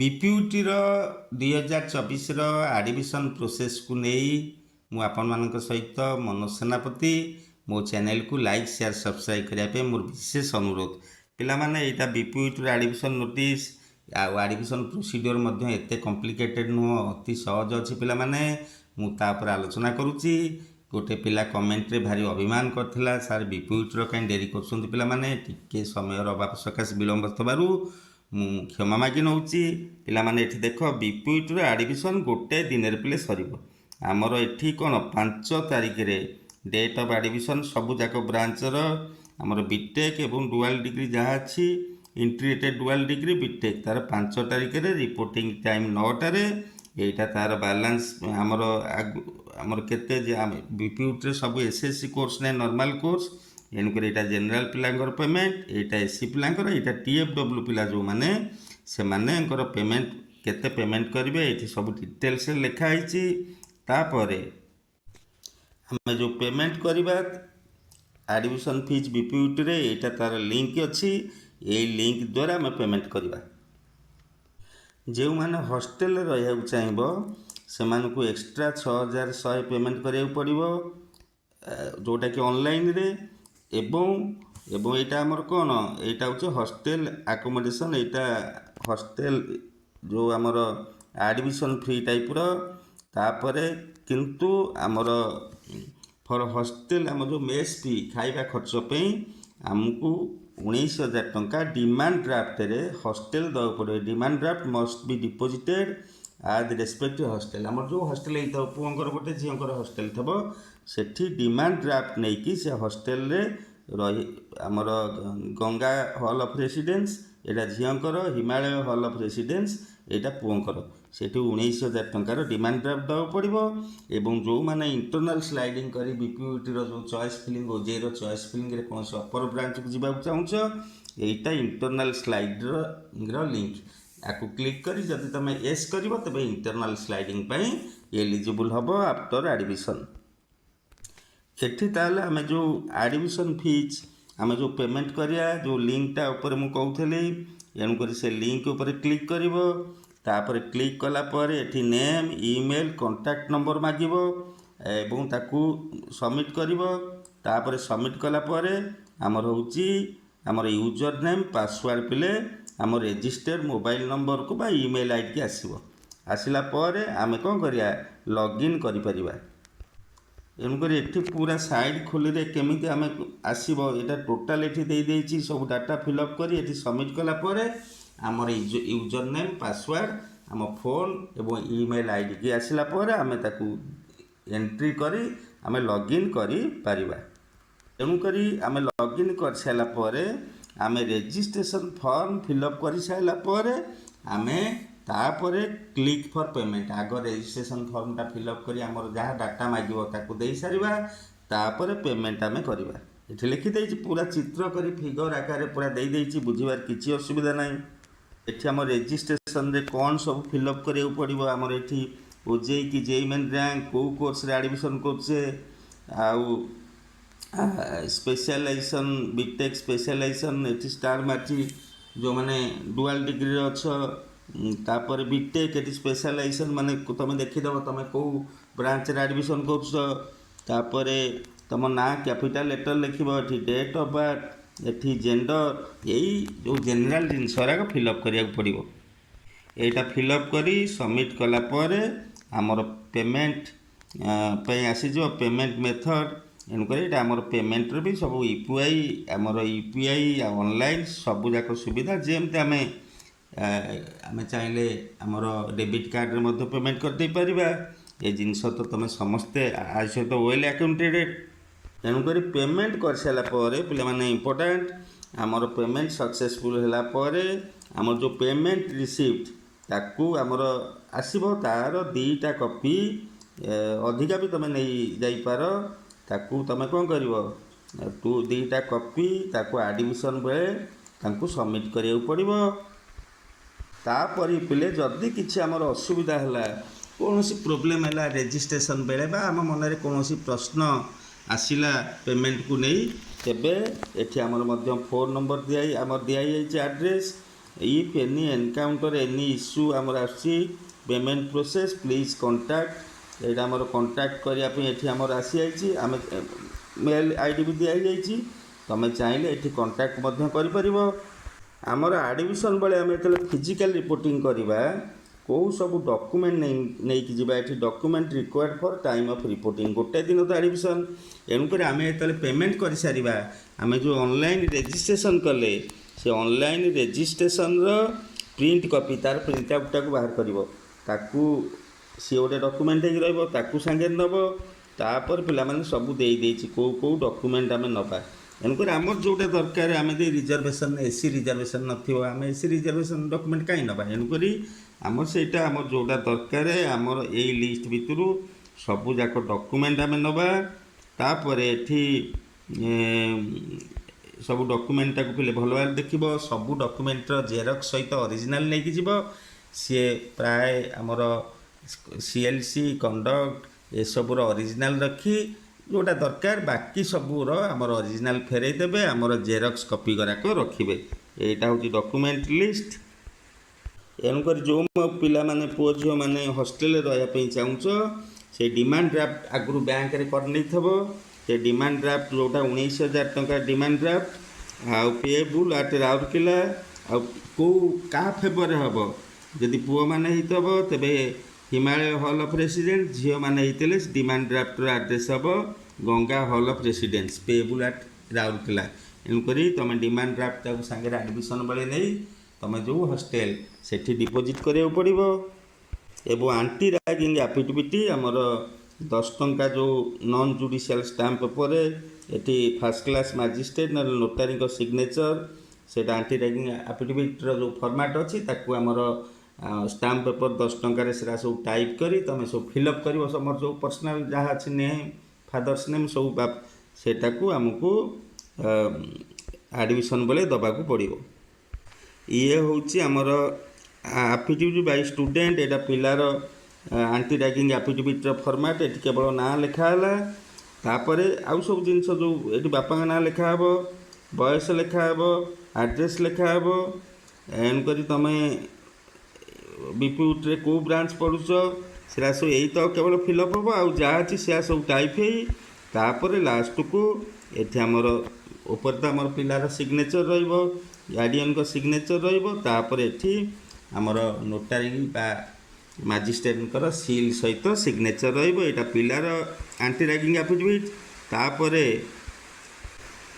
BPUT 2024 admission process को नहीं मु आपण सहित मनोज मो चैनल को लाइक शेयर सब्सक्राइब करने मोर विशेष अनुरोध पिला माने एटा BPUT admission notice admission procedure एते कॉम्प्लिकेटेड नुह अति सहज अच्छी पिला माने मु तापर आलोचना करुच्ची गोटे पिला कमेंट रे भारी अभिमान करथिला सर बीपीयूटी कहीं डेरी कर पिला माने टिके समय अभाव सकाश विलंब थबारु मु क्षमा मागी नौची पिला माने एठी देख बीपीयूटी आडमिशन गोटे दिन रे पिले सरिबो आमर एठी कोन 5 तारिख रे डेट ऑफ एडमिशन सबु जाक ब्रांचर आमर बीटेक एवं डुअल डिग्री जहाँ अच्छी इंटीग्रेटेड डुअल डिग्री बीटेक तार 5 तारिख रे रिपोर्टिंग टाइम 9टारे एटा तार बैलेंस आमर केते बीपीयूटी सब एसएससी कोर्स ने नॉर्मल कोर्स एणुक यहाँ जेनराल पिलांकर पेमेंट यहाँ एससी पिलांकर यहाँ टीएफडब्ल्यू पिला जो माने से माने पेमेंट केते पेमेंट करेंगे ये सब डिटेल्स लिखाई तापरे आम जो पेमेंट करवा एडमिशन फीस बीपीयूटी रे यहाँ तार लिंक अच्छी यही लिंक द्वारा आम पेमेंट करवा जो मैंने हॉस्टेल रहा चाहब से एक्स्ट्रा 6100 पेमेंट करा पड़ो जोटा कि ऑनलाइन रे एवं यहाँ आमर कौन यहाँ हूँ हॉस्टेल आकोमोडेशन यहाँ हॉस्टेल जो आमर एडमिशन फ्री टाइप तापरे किंतु आमर फॉर हॉस्टेल आम जो मेस फी खाइबा खर्च पे आमको 19,000 टंका डिमांड ड्राफ्ट रे हॉस्टेल दवा पड़े demand draft must be deposited at the respective hostel आमर जो हॉस्टेल होता पुअर गोटे झीर हॉस्टेल थब सेठी डिमांड ड्राफ्ट नहीं कि से हॉस्टेल रे रही आमर गंगा हॉल ऑफ रेसिडेंस एटा झीर हिमालय हॉल ऑफ रेसिडेंस यहाँ पुअर से 19,000 टंकार डिमांड ड्राफ्ट दवा पड़ो एवं जो मैंने इंटरनाल स्लाइडिंग कर बीपीयूटी जो चॉइस फिलिंग ओजे चॉइस फिलिंग कौन से अपर ब्रांच को जावाक चाहूँ यहाँ इंटरनाल स्लाइड्र लिंक आपको क्लिक कर जब तुम येस कर तेज इंटरनाल स्लाइडिंग एलिजिबल हम आफ्टर एडमिशन एठी ताले आमे जो एडमिशन फीस आमे जो पेमेंट करिया जो लिंकटा ऊपर मु कहूथली एणुक से लिंक ऊपर क्लिक करिवो तापर क्लिक कला परे एठी नेम ईमेल कांटेक्ट नंबर मागिबो एवं ताकू सबमिट करिवो तापर सबमिट कला परे हमर होची हमर यूजर नेम पासवर्ड पिले हमर रजिस्टर्ड मोबाइल नंबर को बा ईमेल आईडी के आसीबो आसिला परे आमे कोन करिया लॉगिन करि परिबा एणुक एठी पूरा साइड खोली केमी आम आसो यहाँ टोटाल ये सब डाटा फिलअप कर सबमिट कला आमर यूजर नेम पासवर्ड आम फोन एवं ईमेल आईडी की आसला आम ताकू एंट्री करी आम लॉगिन करी परिबा तेणुक आम लॉगिन कर सारापर आम रजिस्ट्रेशन फॉर्म फिलअप कर सारापर आम तापर क्लिक फॉर पेमेंट आग रजिस्ट्रेशन फॉर्मटा फिलअप करी आमर जहाँ डाटा मागिबो ताकू दे सारिबा तापर पेमेंट आम करवा ये लिखिदे पूरा चित्र करी फिगर आकार पूरा दे देछि बुझिबार किछि असुविधा नहीं एठी आम रजिस्ट्रेशन रे कौन सब फिलअप करिया पड़िबो आमर एठी ओजे कि जेई मेन रैंक को कोर्स रे एडमिशन करछे आउ स्पेशलाइजेशन बीटेक स्पेशलाइजेशन एठी स्टार मार्ची जो माने डुअल डिग्री अच्छ तापर बीटेक ये स्पेशलाइजेशन माने तुम देखीदेव तुम कौ ब्रांच एडमिशन कर तुम ना कैपिटल लेटर लिख डेट ऑफ बर्थ ये जेंडर यही जो जेनराल जिनसराक फिलअप करा पड़ो यहाँ फिलअप करी सबमिट कला आमर पेमेंट आसीज पेमेंट मेथड एणुक आमर पेमेंट भी सब यूपीआई आमर यूपीआई ऑनलाइन सबूक सुविधा जमती आम आम चाहिए आमर डेबिट कार्ड रे मध्य पेमेंट कर दे परिबा ये जिनस तो तुम समस्ते आज सहित वेल अकाउंटेड तेणुक पेमेंट कर सारापर पे इम्पोर्टाट आमर पेमेंट सक्सेसफुल है आमर जो पेमेंट रिसीप्ट ताकू आमर आसब तार 2टा कॉपी अधिका भी तुम नहीं जाइपार ताकू तुम कौन कर 2टा कॉपी ताकू एडमिशन बेले ताकू सबमिट करिया पड़ो तापर पिले जदि किसी आमर असुविधा है कौन प्रोब्लेम है रजिस्ट्रेशन बेले बा आम मन में कौन प्रश्न आसला पेमेंट को नहीं तेबे एठी आमर मध्य फोन नंबर दिया आमर दिया address if any encounter any issue आमर आसी पेमेंट प्रोसेस प्लीज कंटाक्ट एटा आमर कंटाक्ट करने ये आमर आसी जाइए आम मेल आईडी भी दी तुम चाहिए ये कंटाक्ट कर आमर एडमिशन बेले आम जो फिजिकल रिपोर्टिंग करवा कौ सब डॉक्यूमेंट नहीं कि जावा ये document required for time of reporting गोटे दिन तो एडमिशन एणुक आम जो पेमेंट कर सारिबा आम जो ऑनलाइन रजिस्ट्रेशन कले से ऑनलाइन रजिस्ट्रेशन प्रिंट कॉपी तार प्रिंट आउटा को बाहर कर सी गोटे डॉक्यूमेंट हो सांगे नब तापर पे सब दे कौ कौ डॉक्यूमेंट आम नवा एणुक आमर जोटा दरकार आम रिजर्वेशन एसी रिजर्वेशन नथिबो आम एसी रिजर्वेशन डॉक्यूमेंट कहीं नवा एणुक आमर सेटा आमर जोटा दरकार आमर यही लिस्ट भितर सबूक डॉक्यूमेंट आम नवा तापर एठी सब डॉक्यूमेंट पे भल भाव देख सबू डॉक्यूमेंटर जेरक्स सहित ओरिजिनल नहीं जीव सी प्राय आमर सीएलसी कंडक्ट ये सबूर ओरिजिनल रखी जोटा दरकार बाकी सबूर आमर ओरिजिनल फेरई देबे आमर जेरक्स कॉपी कराक रखिबे एटा होची डॉक्यूमेंट लिस्ट एणुक जो पिला माने पुओ झियो माने हॉस्टेल रहा चाहूच से डिमांड ड्राफ्ट आगु बैंक रे कर थबो से डिमांड ड्राफ्ट जोटा 19,000 टंका डिमांड ड्राफ्ट आउ पेएबुल आट राउरकेला आउ को का फेवर हम जदि पुओ माने हितबो तेबे हिमालय हॉल ऑफ रेसिडेंस झील मैंने होते डिमांड ड्राफ्टर आड्रेस हम गंगा हॉल ऑफ रेसिडेंस पेएबुल आट राउरकेला एणुक तुम डिमांड ड्राफ्ट सांगे एडमिशन बेले नहीं तुम जो हॉस्टेल से डिपोजिट करा पड़ो एवं आंटी रैगिंग एफिडेविट आमर 10 टंका जो नॉन जुडिशियल स्टाम्प पेपर ये फर्स्ट क्लास मजिस्ट्रेट ना नोटारी सिग्नेचर से आंटी रैगिंग एफिडेविट्र जो फॉर्मेट अच्छी आमर स्टाम्प पेपर 10 टंकार से सब टाइप करी तुम सब फिलअप कर समर जो पर्सनाल जहाँ अच्छी नेम फादर्स नेम सब बाप सेटा को आमको एडमिशन बेले दबाक पड़ो ये हूँ आमर एफिडेविट बाय स्टूडेंट एटा पिलार आंटी रैगिंग एफिडेविट्र फॉर्मेट ये केवल ना लिखाला तापर आउ सब जिनस जो ये बापा ना लिखा बयस लिखा एड्रेस लिखा एणुक तुम बीपीयूट रे को ब्रांच पढ़ुच से सब यही तो केवल फिलअप हम आउ जहाँ अच्छी से सब टाइप हो लास्ट को ये आमर ऊपर तो आमर पिलार सिग्नेचर गार्डियन को सिग्नेचर रहीपर ये आमर नोटारी बा मजिस्ट्रेट सील सहित सिग्नेचर रहा पिलार आंटी रैगिंग एफिडेविट तापर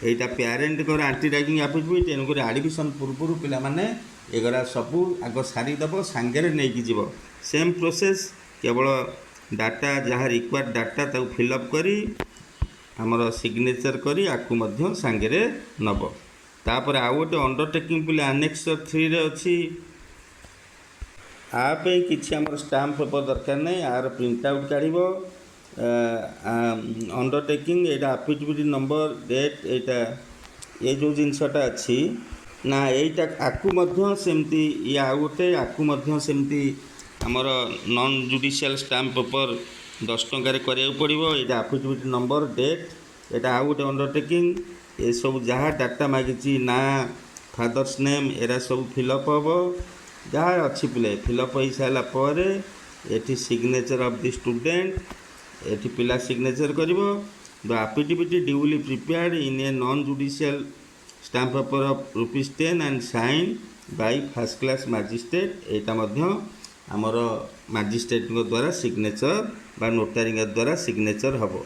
यहाँ पेरेन्ट आंटी रैगिंग एफिडेविट एणुक एडमिशन पूर्व पिला माने एगरा सबू आग सारीदेव सांगे नहीं जीव सेम प्रोसेस केवल डाटा जहाँ रिक्वायर्ड डाटा ताको फिलअप करी आमर सिग्नेचर करी आकु सांगे नब तापर आउ गोटे अंडरटेकिंग पिले आनेक्स 3 रे अच्छी आप किसी आम स्टाम्प पेपर दरकार नहीं आर प्रिंट आउट काढ़ अंडरटेकिंग यहाँ एफिडेविट नंबर डेट यहाँ ये जो जिनसटा अच्छी ना यहीटा आकु सेमती ये आउ गोटे आकु सेमती आमर नॉन जुडिशियल स्टाम्प पेपर 10 टंकार करा पड़ो यहाँ एफिडेविट नंबर डेट यहाँ आउ गोटे अंडरटेकिंग ये सब जहाँ डाटा मागिची ना फादर्स नेम एरा सब फिलअप हम जहाँ अच्छी पिले फिलअप हो सारापर ये सिग्नेचर ऑफ द स्टूडेंट ये पिला सिग्नेचर कर the affidavit duly prepared in a non judicial stamp paper of ₹10 and sign by first class magistrate यहाँ आमर मजिस्ट्रेट द्वारा सिग्नेचर बा नोटारी द्वारा सिग्नेचर हम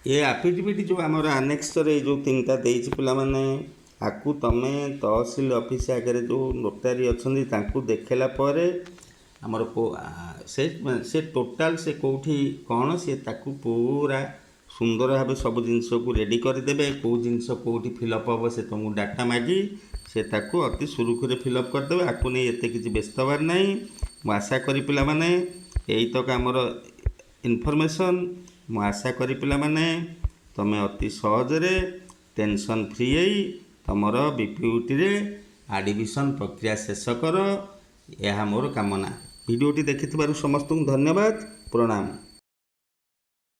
ये एफिडेविट जो आमर आनेक्स जो 3टा देछि पिला माने आकु तमे तहसील ऑफिस आगे जो नोटारी अच्छा देखला पर आमर से टोटाल से कौटी कौन सी ताकू पूरा सुंदर भाव सब जिनस को रेडी करदे कौ जिनस कौटी फिलअप हम से तुमको डाटा मागी से ताकू अति सुरुखुरे फिलअप करदे आकु नहीं एत किसी व्यस्त हबार ना मु आशा करी पिला माने यही तक आमर इनफॉरमेशन मु आशा करी पिला माने तमे अति सहजरे टेंशन फ्री तुमर बीपीयूटी रे एडमिशन प्रक्रिया शेष कर यह मोर कामना। वीडियोटी देखि समस्त धन्यवाद प्रणाम।